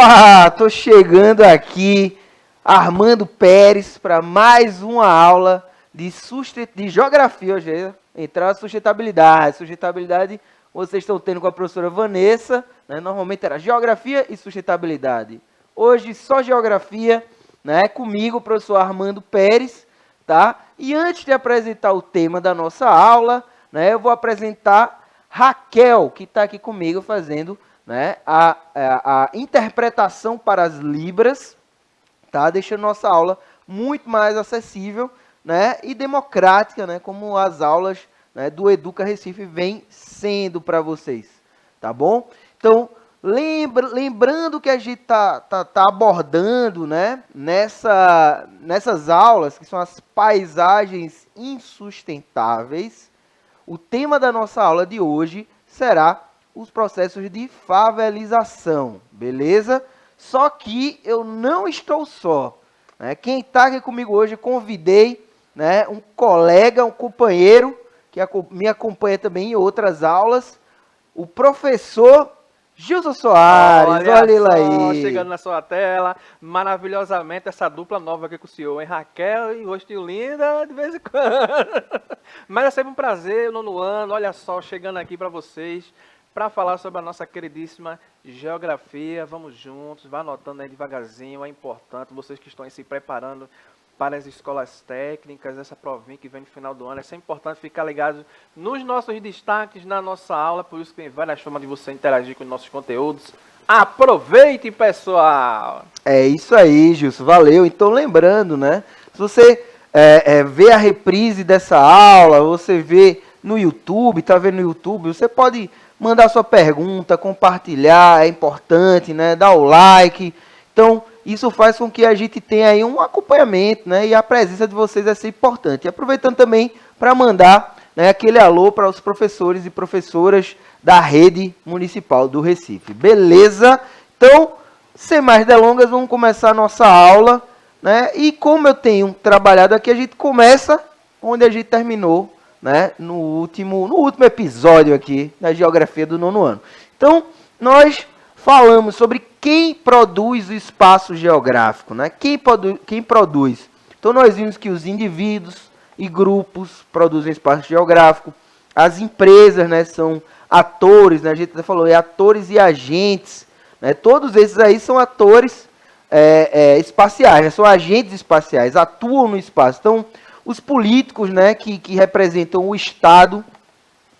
Opa, tô chegando aqui, Armando Pérez, para mais uma aula de geografia hoje. Entrar sustentabilidade. Sustentabilidade vocês estão tendo com a professora Vanessa, né? Normalmente era geografia e sustentabilidade. Hoje só geografia, né? Comigo, o professor Armando Pérez, tá? E antes de apresentar o tema da nossa aula, né? Eu vou apresentar Raquel, que está aqui comigo fazendo, né, a interpretação para as libras, tá? Deixando nossa aula muito mais acessível, né, e democrática, né, como as aulas, né, do Educa Recife vem sendo para vocês, tá bom? Então, lembrando que a gente tá abordando, né, nessas aulas, que são as paisagens insustentáveis, o tema da nossa aula de hoje será os processos de favelização, beleza? Só que eu não estou só, né? Quem está aqui comigo hoje, convidei, né, um colega, um companheiro, que me acompanha também em outras aulas, o professor Gilson Soares. Olha ele aí. Chegando na sua tela, maravilhosamente, essa dupla nova aqui com o senhor, hein? Raquel e rostinho linda, de vez em quando. Mas é sempre um prazer, o nono ano, olha só, chegando aqui para vocês, para falar sobre a nossa queridíssima geografia. Vamos juntos, vá anotando aí devagarzinho, é importante, vocês que estão aí se preparando para as escolas técnicas, essa provinha que vem no final do ano, é sempre importante ficar ligado nos nossos destaques, na nossa aula, por isso que tem várias formas de você interagir com os nossos conteúdos. Aproveite, pessoal! É isso aí, Gilson, valeu. Então, lembrando, né, se você vê a reprise dessa aula, você vê no YouTube, tá vendo no YouTube, você pode mandar sua pergunta, compartilhar, é importante, né, dar o like. Então, isso faz com que a gente tenha aí um acompanhamento, né, e a presença de vocês é sempre importante. E aproveitando também para mandar, né, aquele alô para os professores e professoras da rede municipal do Recife. Beleza? Então, sem mais delongas, vamos começar a nossa aula, né? E como eu tenho trabalhado aqui, a gente começa onde a gente terminou, né, no último episódio aqui da geografia do nono ano. Então, nós falamos sobre quem produz o espaço geográfico, né? Quem produz. Então, nós vimos que os indivíduos e grupos produzem espaço geográfico. As empresas, né, são atores, né? A gente até falou, atores e agentes, né? Todos esses aí são atores espaciais, né? São agentes espaciais, atuam no espaço. Então, os políticos, né, que representam o Estado,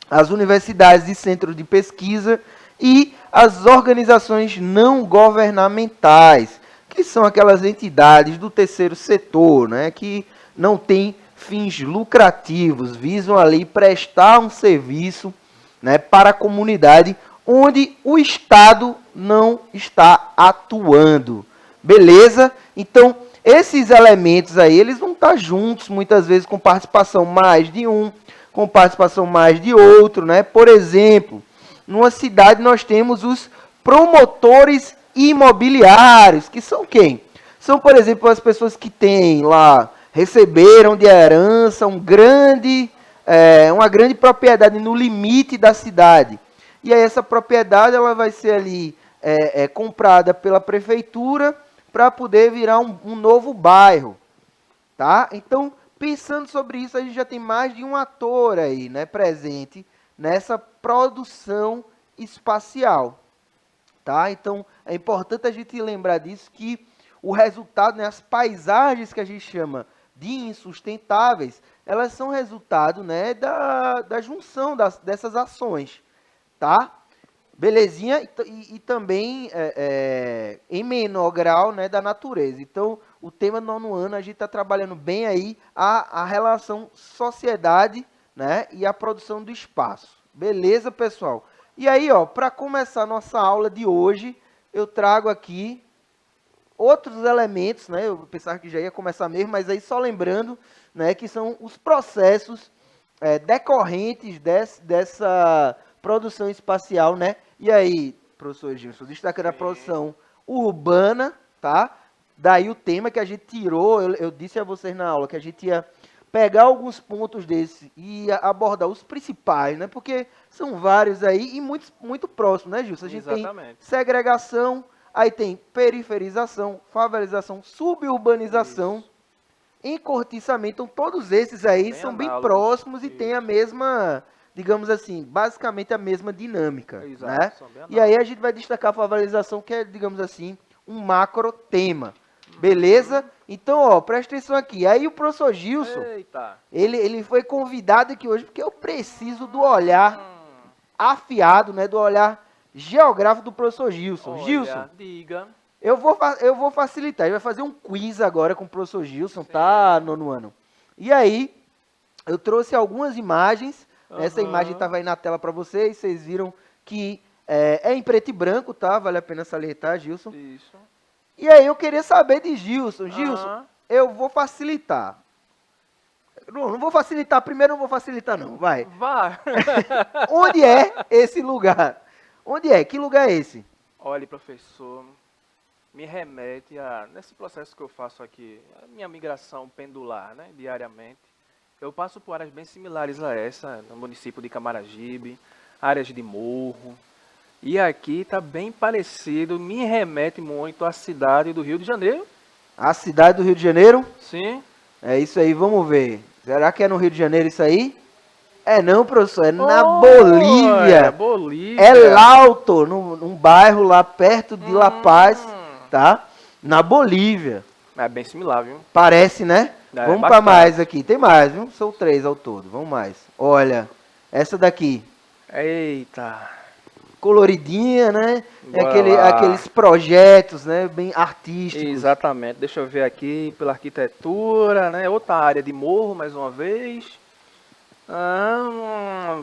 as universidades e centros de pesquisa e as organizações não governamentais, que são aquelas entidades do terceiro setor, né, que não têm fins lucrativos, visam ali prestar um serviço, né, para a comunidade onde o Estado não está atuando. Beleza? Então, esses elementos aí, eles vão estar juntos, muitas vezes com participação mais de um, com participação mais de outro, né? Por exemplo, numa cidade nós temos os promotores imobiliários, que são quem? São, por exemplo, as pessoas que têm lá, receberam de herança uma grande propriedade no limite da cidade. E aí essa propriedade ela vai ser ali comprada pela prefeitura para poder virar um novo bairro, tá? Então, pensando sobre isso, a gente já tem mais de um ator aí, né, presente nessa produção espacial, tá? Então, é importante a gente lembrar disso, que o resultado, né, as paisagens que a gente chama de insustentáveis, elas são resultado, né, da junção dessas ações, tá? Belezinha, e também em menor grau, né, da natureza. Então, o tema do nono ano, a gente está trabalhando bem aí a relação sociedade, né, e a produção do espaço. Beleza, pessoal? E aí, ó, para começar a nossa aula de hoje, eu trago aqui outros elementos, né, eu pensava que já ia começar mesmo, mas aí só lembrando, né, que são os processos decorrentes dessa produção espacial, né? E aí, professor Gilson, destacando a produção urbana, tá? Daí o tema que a gente tirou, eu disse a vocês na aula que a gente ia pegar alguns pontos desses e abordar os principais, né? Porque são vários aí e muito próximos, né, Gilson? A gente Exatamente. tem segregação, Aí tem periferização, favelização, suburbanização, encortiçamento. Então, todos esses aí Bem são bem análogos. próximos e têm a Isso. mesma, digamos assim, basicamente a mesma dinâmica, Exato, né? são bem E aí a gente vai destacar a favelização, que é, digamos assim, um macro tema. Beleza? Então, ó, presta atenção aqui. Aí o professor Gilson, Eita. ele foi convidado aqui hoje porque eu preciso do olhar Hum, afiado, né, do olhar geográfico do professor Gilson. olha, Gilson, diga. eu vou facilitar. Ele vai fazer um quiz agora com o professor Gilson, tá, nono ano? E aí, eu trouxe algumas imagens. Essa imagem estava aí na tela para vocês. Vocês viram que é em preto e branco, tá? Vale a pena salientar, Gilson. Isso. E aí, eu queria saber de Gilson. Gilson, Aham. eu vou facilitar. Não vou facilitar primeiro, não vou facilitar não. Vai. Vá. Onde é esse lugar? Onde é? Que lugar é esse? Olha, professor, me remete a, nesse processo que eu faço aqui, a minha migração pendular, né, diariamente. Eu passo por áreas bem similares a essa, no município de Camaragibe, áreas de morro. E aqui está bem parecido, me remete muito à cidade do Rio de Janeiro. A cidade do Rio de Janeiro? Sim. É isso aí, vamos ver. Será que é no Rio de Janeiro isso aí? É não, professor, é na Oh, Bolívia. é Bolívia. É Lauto, num bairro lá perto de La Paz, tá? Na Bolívia. É bem similar, viu? Parece, né? É, Vamos para bastante. mais aqui. Tem mais, viu? São 3 ao todo. Vamos mais. Olha, essa daqui. Eita. Coloridinha, né? É Bora lá. aqueles projetos, né? Bem artísticos. Exatamente. Deixa eu ver aqui pela arquitetura, né? Outra área de morro, mais uma vez.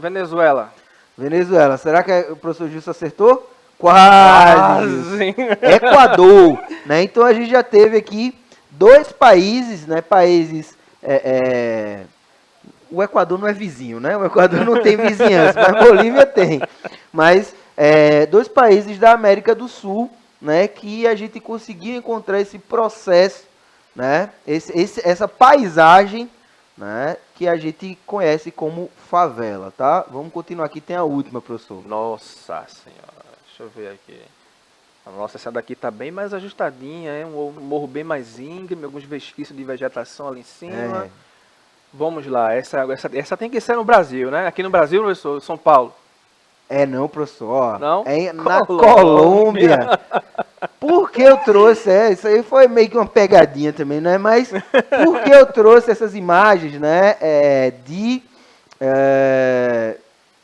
Venezuela. Venezuela. Será que o professor Gilson acertou? Quase. Gilson. Equador, né? Então a gente já teve aqui 2 países, né? Países. O Equador não é vizinho, né? O Equador não tem vizinhança, mas Bolívia tem. Mas 2 países da América do Sul, né? Que a gente conseguiu encontrar esse processo, né? Essa paisagem, né? Que a gente conhece como favela, tá? Vamos continuar aqui, tem a última, professor. Nossa senhora. Deixa eu ver aqui. Nossa, essa daqui tá bem mais ajustadinha, é um morro bem mais íngreme, alguns vesquícios de vegetação ali em cima. Vamos lá, essa tem que ser no Brasil, né? Aqui no Brasil, professor, São Paulo. Não, professor, ó. Não? É na Colômbia. Por que eu trouxe? Isso aí foi meio que uma pegadinha também, né? Mas por que eu trouxe essas imagens, né? De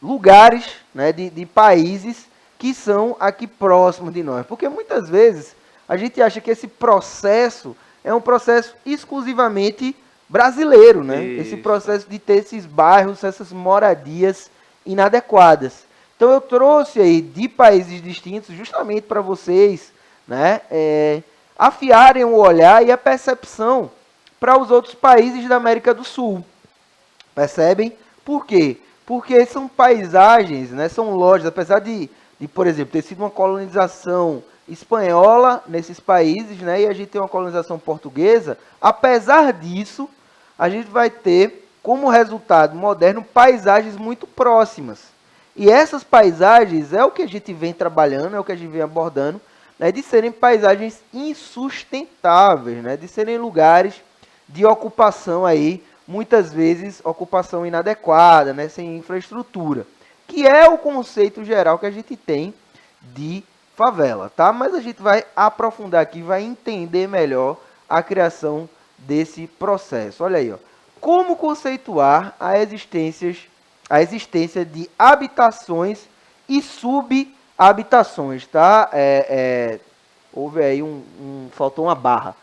lugares, né? De países que são aqui próximos de nós. Porque muitas vezes a gente acha que esse processo é um processo exclusivamente brasileiro, né? Isso. Esse processo de ter esses bairros, essas moradias inadequadas. Então eu trouxe aí de países distintos justamente para vocês, né, afiarem o olhar e a percepção para os outros países da América do Sul. Percebem? Por quê? Porque são paisagens, né, são lojas, apesar de, por exemplo, ter sido uma colonização espanhola nesses países, né, e a gente tem uma colonização portuguesa, apesar disso, a gente vai ter como resultado moderno paisagens muito próximas. E essas paisagens é o que a gente vem trabalhando, é o que a gente vem abordando, né, de serem paisagens insustentáveis, né, de serem lugares de ocupação aí, muitas vezes ocupação inadequada, né, sem infraestrutura, que é o conceito geral que a gente tem de favela, tá? Mas a gente vai aprofundar aqui, vai entender melhor a criação desse processo. Olha aí, ó. Como conceituar a existência de habitações e subhabitações, tá? Houve aí faltou uma barra,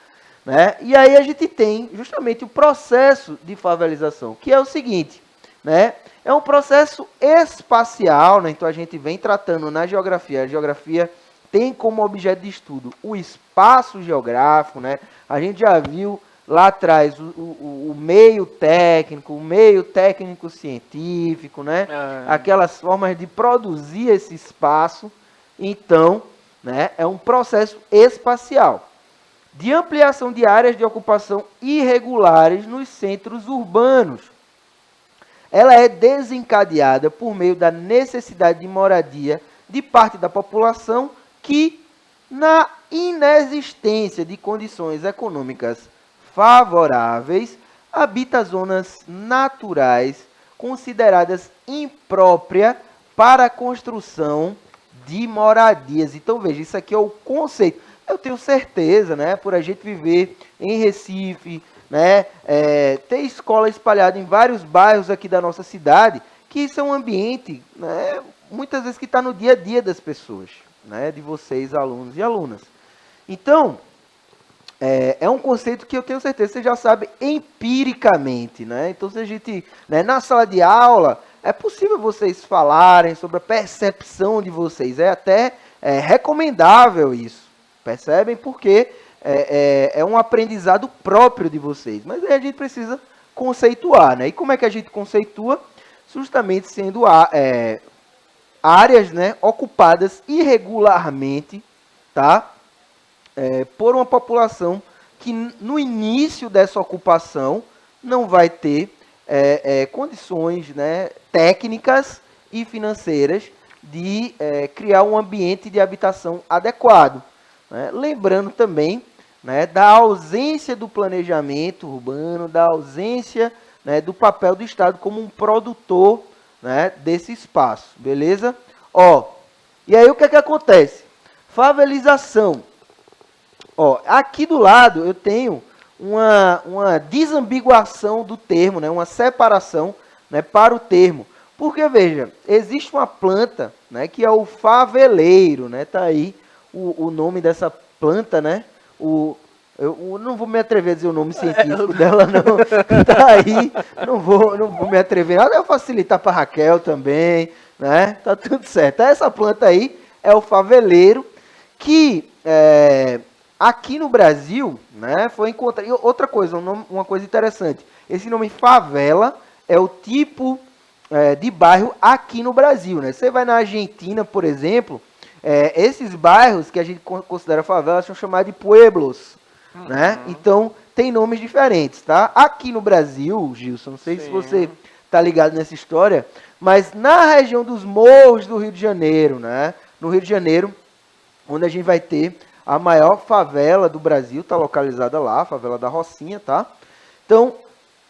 né? E aí a gente tem justamente o processo de favelização, que é o seguinte, né? É um processo espacial, né? Então a gente vem tratando na geografia. A geografia tem como objeto de estudo o espaço geográfico, né? A gente já viu lá atrás o meio técnico científico, né? Aquelas formas de produzir esse espaço. Então, né, é um processo espacial de ampliação de áreas de ocupação irregulares nos centros urbanos. Ela é desencadeada por meio da necessidade de moradia de parte da população que Na inexistência de condições econômicas favoráveis, habita zonas naturais consideradas impróprias para a construção de moradias. Então, veja, isso aqui é o conceito. Eu tenho certeza, né, por a gente viver em Recife, né, ter escola espalhada em vários bairros aqui da nossa cidade, que isso é um ambiente, né, muitas vezes que está no dia a dia das pessoas, né, de vocês, alunos e alunas. Então, é um conceito que eu tenho certeza que você já sabe empiricamente, né? Então, se a gente, né, na sala de aula, é possível vocês falarem sobre a percepção de vocês, é até recomendável isso, percebem? Porque é um aprendizado próprio de vocês, mas aí a gente precisa conceituar, né? E como é que a gente conceitua? Justamente sendo áreas, né, ocupadas irregularmente, tá? Por uma população que no início dessa ocupação não vai ter condições, né, técnicas e financeiras de criar um ambiente de habitação adequado. Né? Lembrando também, né, da ausência do planejamento urbano, da ausência, né, do papel do Estado como um produtor, né, desse espaço, beleza? Ó, e aí o que é que acontece? Favelização. Ó, aqui do lado eu tenho uma desambiguação do termo, né, uma separação, né, para o termo. Porque, veja, existe uma planta, né, que é o faveleiro, né, tá aí o nome dessa planta, né, eu não vou me atrever a dizer o nome científico dela, não, tá aí, não vou me atrever, nada, eu facilitar para Raquel também, né, tá tudo certo. Essa planta aí é o faveleiro, que aqui no Brasil, né, foi encontrado. E outra coisa, uma coisa interessante. Esse nome favela é o tipo de bairro aqui no Brasil, né? Você vai na Argentina, por exemplo, esses bairros que a gente considera favela são chamados de pueblos, né? Então tem nomes diferentes, tá? Aqui no Brasil, Gilson, não sei se você tá ligado nessa história, mas na região dos morros do Rio de Janeiro, né? No Rio de Janeiro, onde a gente vai ter a maior favela do Brasil, está localizada lá, a favela da Rocinha, tá? Então,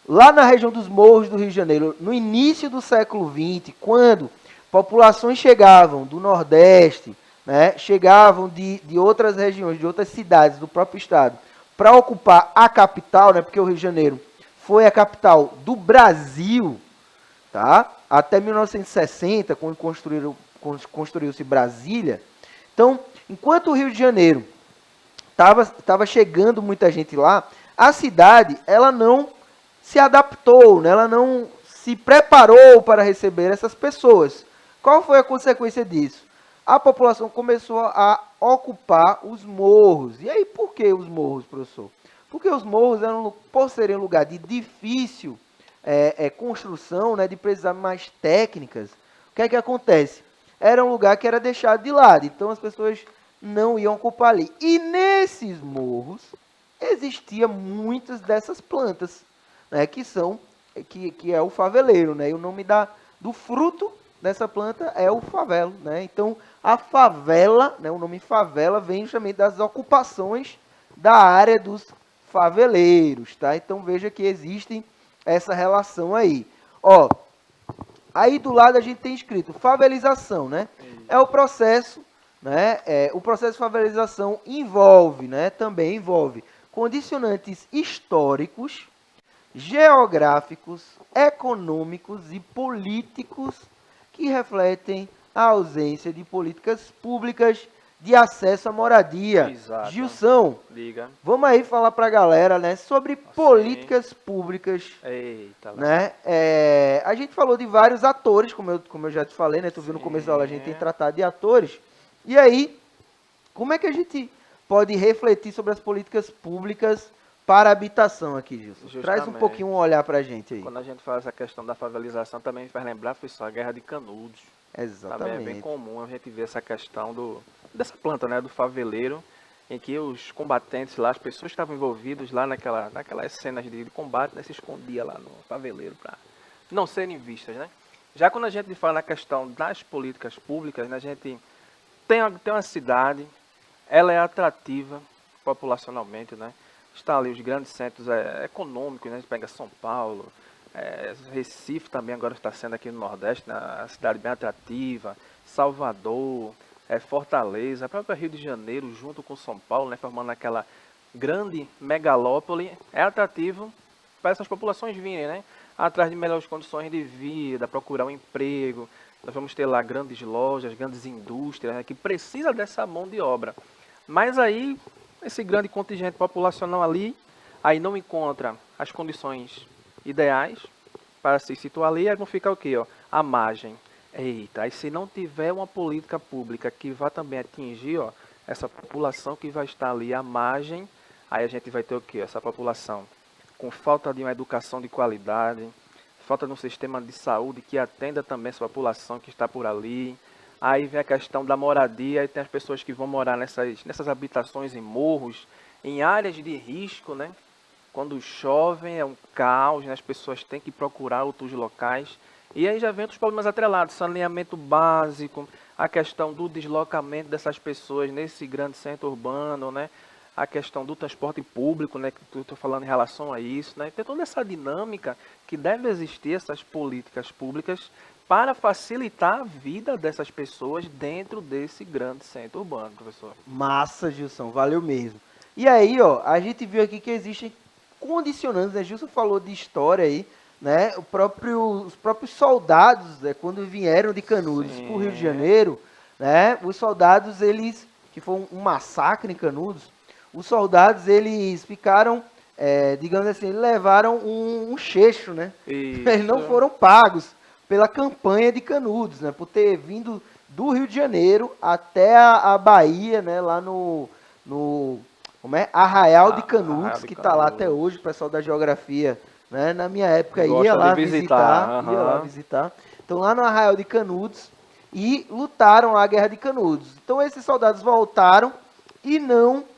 lá na região dos morros do Rio de Janeiro, no início do século XX, quando populações chegavam do Nordeste, né, chegavam de outras regiões, de outras cidades do próprio estado, para ocupar a capital, né, porque o Rio de Janeiro foi a capital do Brasil, tá? Até 1960, quando construiu-se Brasília. Então, enquanto o Rio de Janeiro estava chegando muita gente lá, a cidade ela não se adaptou, né? Ela não se preparou para receber essas pessoas. Qual foi a consequência disso? A população começou a ocupar os morros. E aí, por que os morros, professor? Porque os morros eram, por serem um lugar de difícil construção, né, de precisar mais técnicas, o que é que acontece? Era um lugar que era deixado de lado, então as pessoas não iam ocupar ali. E nesses morros existia muitas dessas plantas, né, que é o faveleiro, né? E o nome do fruto dessa planta é o favelo, né? Então a favela, né, o nome favela vem justamente das ocupações da área dos faveleiros, tá? Então veja que existem essa relação aí. Ó, aí do lado a gente tem escrito favelização, né? É o processo, né? O processo de favelização envolve, né? Também envolve condicionantes históricos, geográficos, econômicos e políticos que refletem a ausência de políticas públicas de acesso à moradia. Exato. Gilson, Liga. vamos aí falar para a galera, né, sobre políticas públicas. Eita, Né? A gente falou de vários atores, como eu já te falei, né? Tu viu no começo da aula, a gente tem tratado de atores. E aí, como é que a gente pode refletir sobre as políticas públicas para a habitação aqui, Gilson? Justamente. Traz um pouquinho um olhar para a gente aí. Quando a gente fala essa questão da favelização, também me faz lembrar, foi só a Guerra de Canudos. Exatamente. Também é bem comum a gente ver essa questão dessa planta, né, do faveleiro, em que os combatentes lá, as pessoas que estavam envolvidas lá naquelas cenas de combate, né, se escondia lá no faveleiro para não serem vistas, né? Já quando a gente fala na questão das políticas públicas, né, a gente tem uma cidade ela é atrativa populacionalmente, né? Está ali os grandes centros econômicos, né? A gente pega São Paulo, Recife também agora está sendo aqui no Nordeste, né? A cidade bem atrativa, Salvador, Fortaleza, a própria Rio de Janeiro junto com São Paulo, né? Formando aquela grande megalópole, é atrativo para essas populações virem, né? Atrás de melhores condições de vida, procurar um emprego. Nós vamos ter lá grandes lojas, grandes indústrias, né, que precisa dessa mão de obra. Mas aí, esse grande contingente populacional ali, aí não encontra as condições ideais para se situar ali, aí vão ficar o quê? Ó? À margem. Eita, aí se não tiver uma política pública que vá também atingir, ó, essa população que vai estar ali à margem, aí a gente vai ter o quê? Essa população com falta de uma educação de qualidade, falta de um sistema de saúde que atenda também essa população que está por ali. Aí vem a questão da moradia, e tem as pessoas que vão morar nessas habitações em morros, em áreas de risco, né? Quando chove é um caos, né? As pessoas têm que procurar outros locais. E aí já vem outros problemas atrelados, saneamento básico, a questão do deslocamento dessas pessoas nesse grande centro urbano, né? A questão do transporte público, né, que eu estou falando em relação a isso, né? Tem toda essa dinâmica que deve existir, essas políticas públicas, para facilitar a vida dessas pessoas dentro desse grande centro urbano, professor. Massa, Gilson, valeu mesmo. E aí, ó, a gente viu aqui que existem condicionantes, né? Gilson falou de história aí, né? Os próprios soldados, né, quando vieram de Canudos para o Rio de Janeiro, né? Os soldados, eles, que foi um massacre em Canudos, os soldados, eles ficaram, digamos assim, eles levaram um cheixo, né? Isso. Eles não foram pagos pela campanha de Canudos, né? Por ter vindo do Rio de Janeiro até a Bahia, né? Lá no como é? Arraial de Canudos, que está lá até hoje, o pessoal da geografia, né? Na minha época ia lá visitar, ia lá visitar. Então lá no Arraial de Canudos e lutaram lá a Guerra de Canudos. Então esses soldados voltaram e não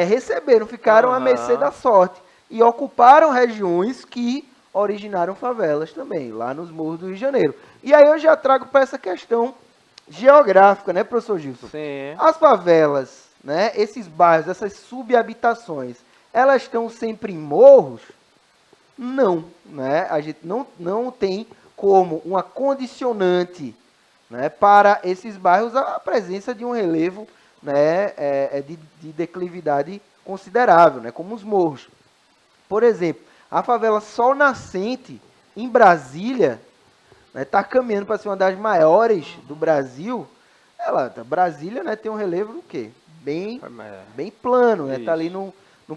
receberam, ficaram à mercê da sorte e ocuparam regiões que originaram favelas também, lá nos morros do Rio de Janeiro. E aí eu já trago para essa questão geográfica, né, professor Gilson? Sim. As favelas, né, esses bairros, essas subhabitações, elas estão sempre em morros? Não, né? A gente não tem como uma condicionante, né, para esses bairros a presença de um relevo, né, de declividade considerável, né, como os morros. Por exemplo, a favela Sol Nascente, em Brasília, está caminhando para ser uma das maiores do Brasil. Brasília, né, tem um relevo do quê? Bem plano, né? Está ali no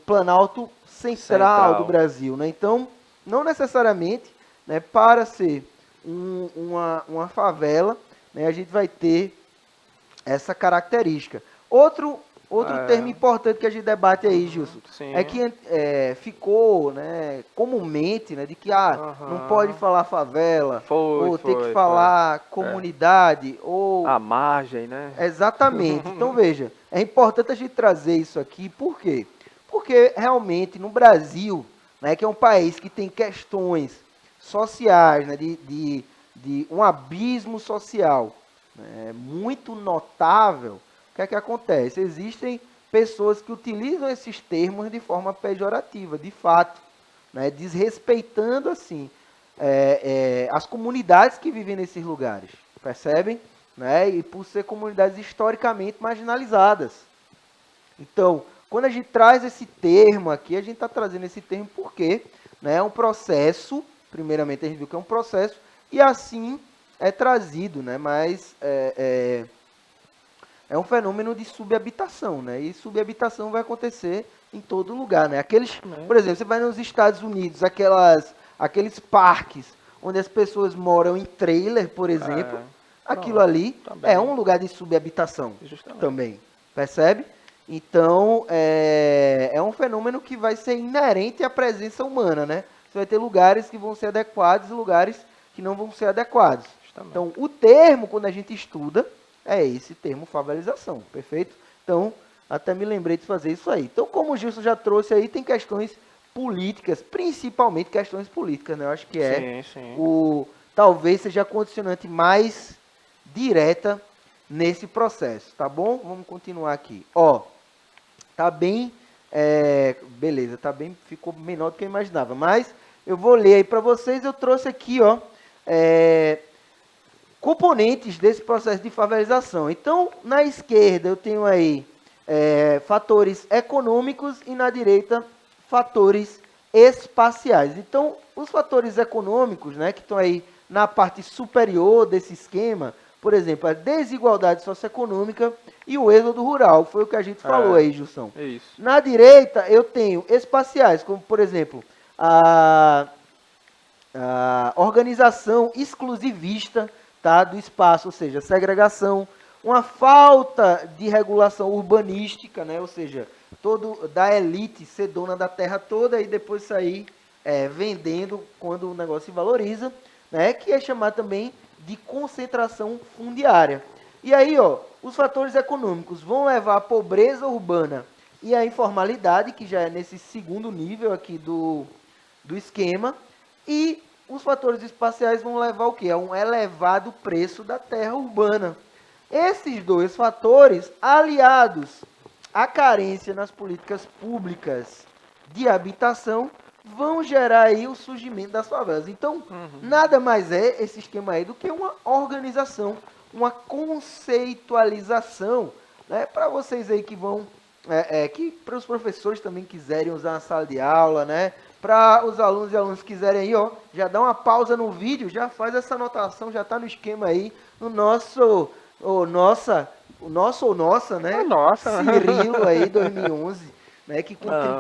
Planalto Central do Brasil, né? Então, não necessariamente, né, para ser uma favela, né, a gente vai ter essa característica. Outro termo importante que a gente debate aí, Gilson, é que ficou, né, comumente, né, de que não pode falar favela, ou tem que falar comunidade, ou... A margem, né? Exatamente. Então, veja, é importante a gente trazer isso aqui, por quê? Porque, realmente, no Brasil, né, que é um país que tem questões sociais, né, de um abismo social, né, muito notável. O que é que acontece? Existem pessoas que utilizam esses termos de forma pejorativa, de fato, né, desrespeitando, assim, as comunidades que vivem nesses lugares, percebem? Né, e por ser comunidades historicamente marginalizadas. Então, quando a gente traz esse termo aqui, a gente está trazendo esse termo porque, né, é um processo, primeiramente a gente viu que é um processo, e assim é trazido, né, mas é um fenômeno de subhabitação, né, e subhabitação vai acontecer em todo lugar, né, por exemplo, você vai nos Estados Unidos, aqueles parques onde as pessoas moram em trailer, por exemplo, aquilo ali também é um lugar de subhabitação. Justamente. Também, percebe? Então, é um fenômeno que vai ser inerente à presença humana, né? Você vai ter lugares que vão ser adequados e lugares que não vão ser adequados. Justamente. Então, o termo, quando a gente estuda, é esse termo favelização, perfeito? Então, até me lembrei de fazer isso aí. Então, como o Gilson já trouxe aí, tem questões políticas, principalmente questões políticas, né? Eu acho que talvez seja a condicionante mais direta nesse processo, tá bom? Vamos continuar aqui. Ó, tá bem, beleza, tá bem, ficou menor do que eu imaginava, mas eu vou ler aí para vocês. Eu trouxe aqui, ó, componentes desse processo de favelização. Então, na esquerda eu tenho aí fatores econômicos e na direita fatores espaciais. Então, os fatores econômicos, né, que estão aí na parte superior desse esquema, por exemplo, a desigualdade socioeconômica e o êxodo rural, foi o que a gente falou aí, Jussão. É isso. Na direita eu tenho espaciais, como por exemplo, a organização exclusivista, tá, do espaço, ou seja, segregação, uma falta de regulação urbanística, né, ou seja, todo da elite ser dona da terra toda e depois sair vendendo quando o negócio se valoriza, né, que é chamado também de concentração fundiária. E aí, ó, os fatores econômicos vão levar à pobreza urbana e à informalidade, que já é nesse segundo nível aqui do esquema, e os fatores espaciais vão levar o quê? A um elevado preço da terra urbana. Esses dois fatores, aliados à carência nas políticas públicas de habitação, vão gerar aí o surgimento das favelas. Então, nada mais é esse esquema aí do que uma organização, uma conceitualização, né, para vocês aí que vão, que para os professores também quiserem usar uma sala de aula, né, para os alunos e alunas que quiserem aí, ó, já dá uma pausa no vídeo, já faz essa anotação, já está no esquema aí, no nosso, nossa, né, Nossa. Cirilo aí, 2011, né, que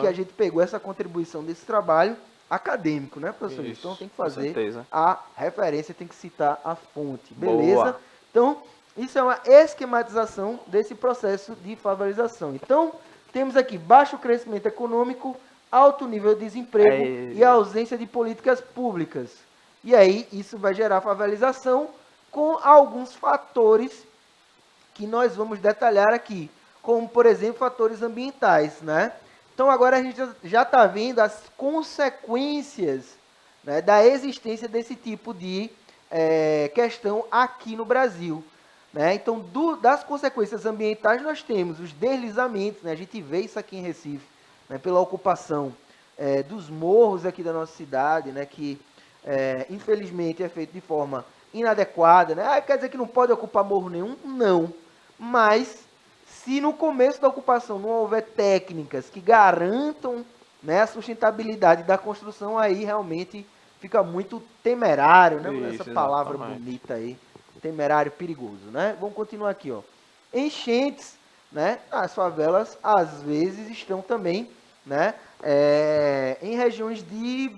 a gente pegou essa contribuição desse trabalho acadêmico, né, professor? Isso, então tem que com fazer certeza. a referência, tem que citar a fonte, beleza? Boa. Então, isso é uma esquematização desse processo de favelização. Então, temos aqui baixo crescimento econômico, alto nível de desemprego e a ausência de políticas públicas. E aí, isso vai gerar favelização com alguns fatores que nós vamos detalhar aqui, como, por exemplo, fatores ambientais, né? Então, agora a gente já está vendo as consequências, né, da existência desse tipo de questão aqui no Brasil, né? Então, das consequências ambientais, nós temos os deslizamentos, né? A gente vê isso aqui em Recife, né, pela ocupação dos morros aqui da nossa cidade, né, que infelizmente é feito de forma inadequada, né? Quer dizer que não pode ocupar morro nenhum? Não. Mas, se no começo da ocupação não houver técnicas que garantam, né, a sustentabilidade da construção, aí realmente fica muito temerário, né? Isso, Essa palavra exatamente. bonita aí, temerário, perigoso, né? Vamos continuar aqui, ó. Enchentes, né? As favelas às vezes estão também, né, em regiões de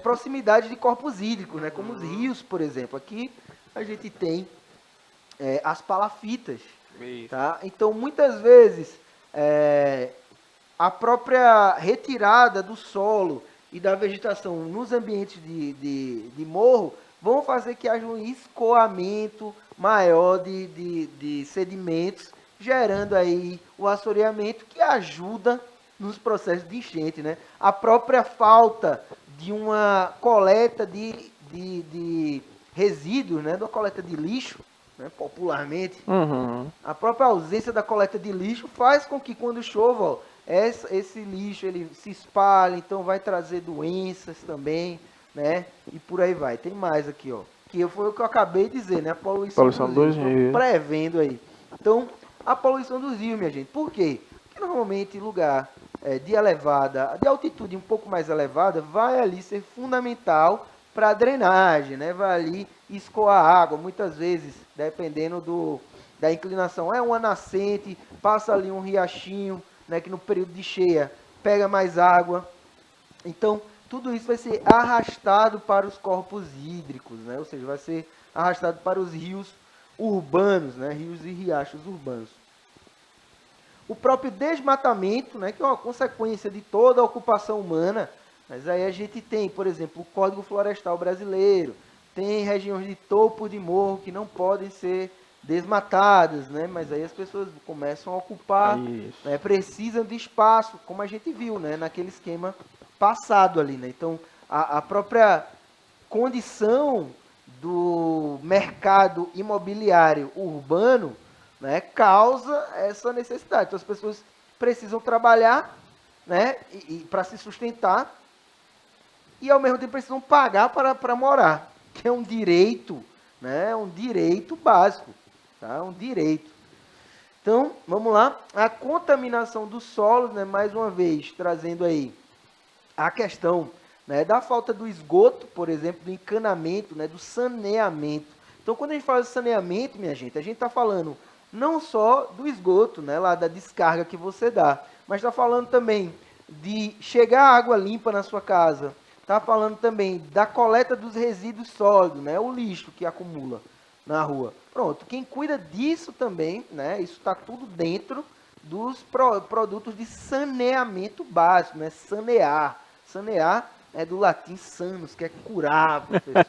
proximidade de corpos hídricos, né? Como os rios, por exemplo. Aqui a gente tem as palafitas, Isso. tá? Então, muitas vezes, a própria retirada do solo e da vegetação nos ambientes de morro vão fazer que haja um escoamento maior de sedimentos, gerando aí o assoreamento, que ajuda nos processos de enchente, né? A própria falta de uma coleta de resíduos, né? De uma coleta de lixo, né, popularmente, a própria ausência da coleta de lixo faz com que quando chova, ó, esse lixo ele se espalhe, então vai trazer doenças também, né? E por aí vai. Tem mais aqui, ó, que foi o que eu acabei de dizer, né? A poluição dos rios. Tô prevendo aí. Então, a poluição dos rios, minha gente. Por quê? Porque normalmente lugar de altitude um pouco mais elevada, vai ali ser fundamental para a drenagem, né? Vai ali escoar água, muitas vezes, dependendo da inclinação. É uma nascente, passa ali um riachinho, né, que no período de cheia pega mais água. Então, tudo isso vai ser arrastado para os corpos hídricos, né? Ou seja, vai ser arrastado para os rios urbanos, né? Rios e riachos urbanos. O próprio desmatamento, né, que é uma consequência de toda a ocupação humana, mas aí a gente tem, por exemplo, o Código Florestal Brasileiro, tem regiões de topo de morro que não podem ser desmatadas, né, mas aí as pessoas começam a ocupar, né, precisam de espaço, como a gente viu, né, naquele esquema passado ali, né. Então, a própria condição do mercado imobiliário urbano, né, causa essa necessidade. Então, as pessoas precisam trabalhar, né, e para se sustentar, e ao mesmo tempo precisam pagar para morar, que é um direito, né, um direito básico, tá? Um direito. Então, vamos lá, a contaminação dos solos, né, mais uma vez, trazendo aí a questão, né, da falta do esgoto, por exemplo, do encanamento, né, do saneamento. Então, quando a gente fala de saneamento, minha gente, a gente está falando não só do esgoto, né, lá da descarga que você dá, mas está falando também de chegar água limpa na sua casa, está falando também da coleta dos resíduos sólidos, né, o lixo que acumula na rua. Pronto, quem cuida disso também, né, isso está tudo dentro dos produtos de saneamento básico, né, sanear. Sanear é do latim sanus, que é curar, professor.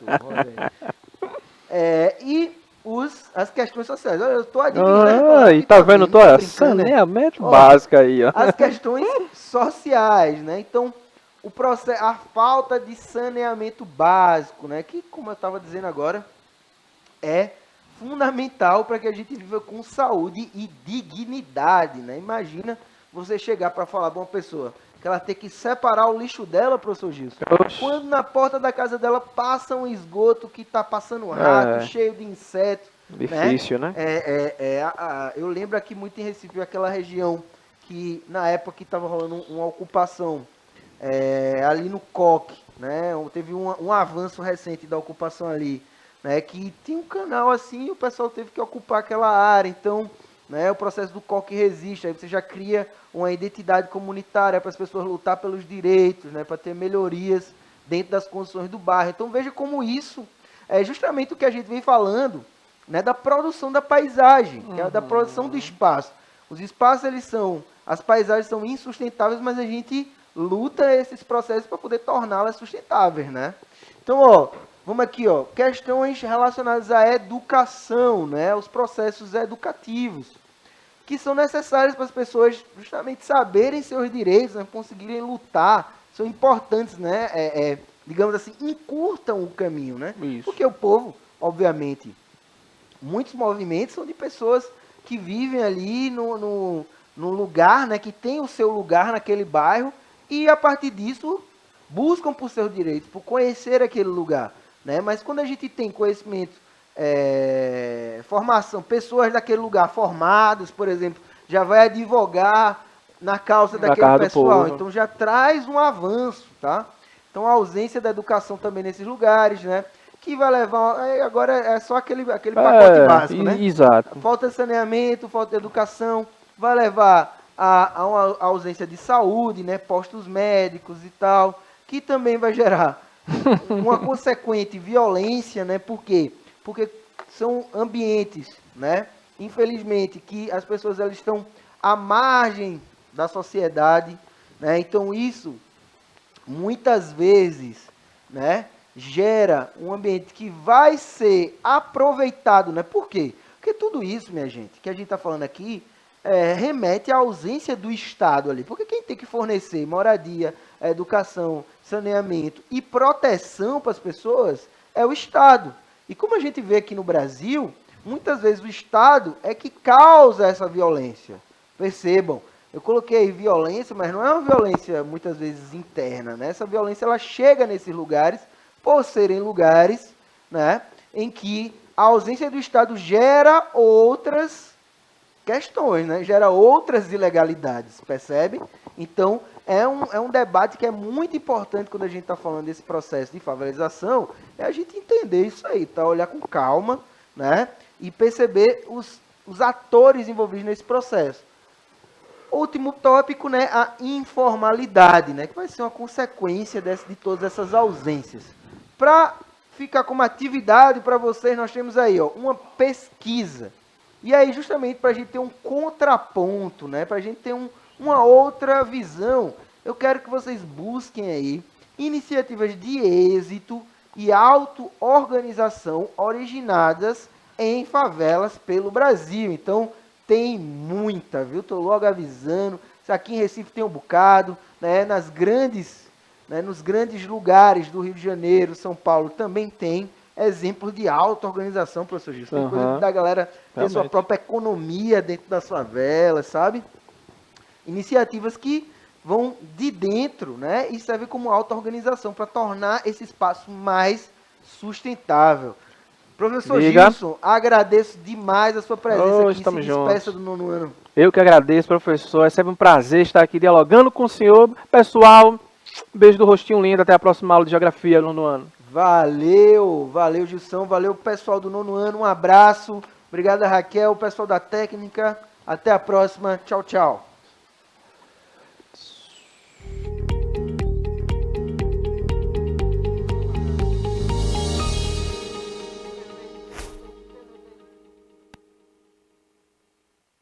E as questões sociais. Olha, eu estou adivinhando. E tá vendo? Saneamento básico aí, ó. As questões sociais, né? Então, o processo, a falta de saneamento básico, né? Que, como eu estava dizendo agora, é fundamental para que a gente viva com saúde e dignidade, né? Imagina você chegar para falar para uma pessoa que ela tem que separar o lixo dela, professor Gilson. Quando na porta da casa dela passa um esgoto que está passando rato, cheio de insetos. Difícil, né? Eu lembro aqui muito em Recife, aquela região que na época que estava rolando uma ocupação ali no Coque, né? Teve um avanço recente da ocupação ali, né? Que tinha um canal assim e o pessoal teve que ocupar aquela área. Então, né, o processo do Coque resiste, aí você já cria uma identidade comunitária para as pessoas lutar pelos direitos, né, para ter melhorias dentro das condições do bairro. Então veja como isso é justamente o que a gente vem falando, né, da produção da paisagem, que é da produção do espaço. Os espaços, as paisagens são insustentáveis, mas a gente luta esses processos para poder torná-las sustentáveis, né? Então, ó, vamos aqui, ó, questões relacionadas à educação, né, os processos educativos, que são necessários para as pessoas justamente saberem seus direitos, né, conseguirem lutar, são importantes, né, digamos assim, encurtam o caminho, né? Isso. Porque o povo, obviamente, muitos movimentos são de pessoas que vivem ali no lugar, né, que tem o seu lugar naquele bairro e a partir disso buscam por seus direitos, por conhecer aquele lugar, né? Mas quando a gente tem conhecimento, formação, pessoas daquele lugar formadas, por exemplo, já vai advogar na causa daquele pessoal, então já traz um avanço, tá? Então a ausência da educação também nesses lugares, né? Que vai levar, agora é só aquele pacote básico, né? Exato. Falta de saneamento, falta de educação, vai levar a uma ausência de saúde, né? Postos médicos e tal, que também vai gerar uma consequente violência, né? Por quê? Porque são ambientes, né? Infelizmente, que as pessoas elas estão à margem da sociedade, né? Então isso muitas vezes, né, gera um ambiente que vai ser aproveitado, né? Por quê? Porque tudo isso, minha gente, que a gente está falando aqui, remete à ausência do Estado ali. Porque quem tem que fornecer moradia, educação, saneamento e proteção para as pessoas é o Estado. E como a gente vê aqui no Brasil, muitas vezes o Estado é que causa essa violência. Percebam, eu coloquei violência, mas não é uma violência muitas vezes interna, né? Essa violência ela chega nesses lugares por serem lugares, né, em que a ausência do Estado gera outras questões, né? Gera outras ilegalidades, percebe? Então, é um debate que é muito importante quando a gente está falando desse processo de favelização, é a gente entender isso aí, tá? Olhar com calma, né? E perceber os atores envolvidos nesse processo. Último tópico, né? A informalidade, né? Que vai ser uma consequência de todas essas ausências. Para ficar como atividade para vocês, nós temos aí, ó, uma pesquisa. E aí, justamente para a gente ter um contraponto, né? Para a gente ter uma outra visão, eu quero que vocês busquem aí iniciativas de êxito e auto-organização originadas em favelas pelo Brasil. Então, tem muita, viu? Estou logo avisando. Aqui em Recife tem um bocado, né? Nos grandes lugares do Rio de Janeiro, São Paulo também tem. exemplos de auto-organização, professor Gilson. Tem coisa Aham. da galera ter sua Realmente. própria economia dentro das favelas, sabe? Iniciativas que vão de dentro, né? E servem como auto-organização para tornar esse espaço mais sustentável. Professor Diga. Gilson, agradeço demais a sua presença Oh, aqui. Se estamos despeça juntos. do nono ano. Eu que agradeço, professor. É sempre um prazer estar aqui dialogando com o senhor. Pessoal, beijo do rostinho lindo. Até a próxima aula de geografia no ano. Valeu, valeu, Gilson. Valeu, pessoal do nono ano. Um abraço. Obrigado, Raquel, pessoal da técnica. Até a próxima. Tchau, tchau.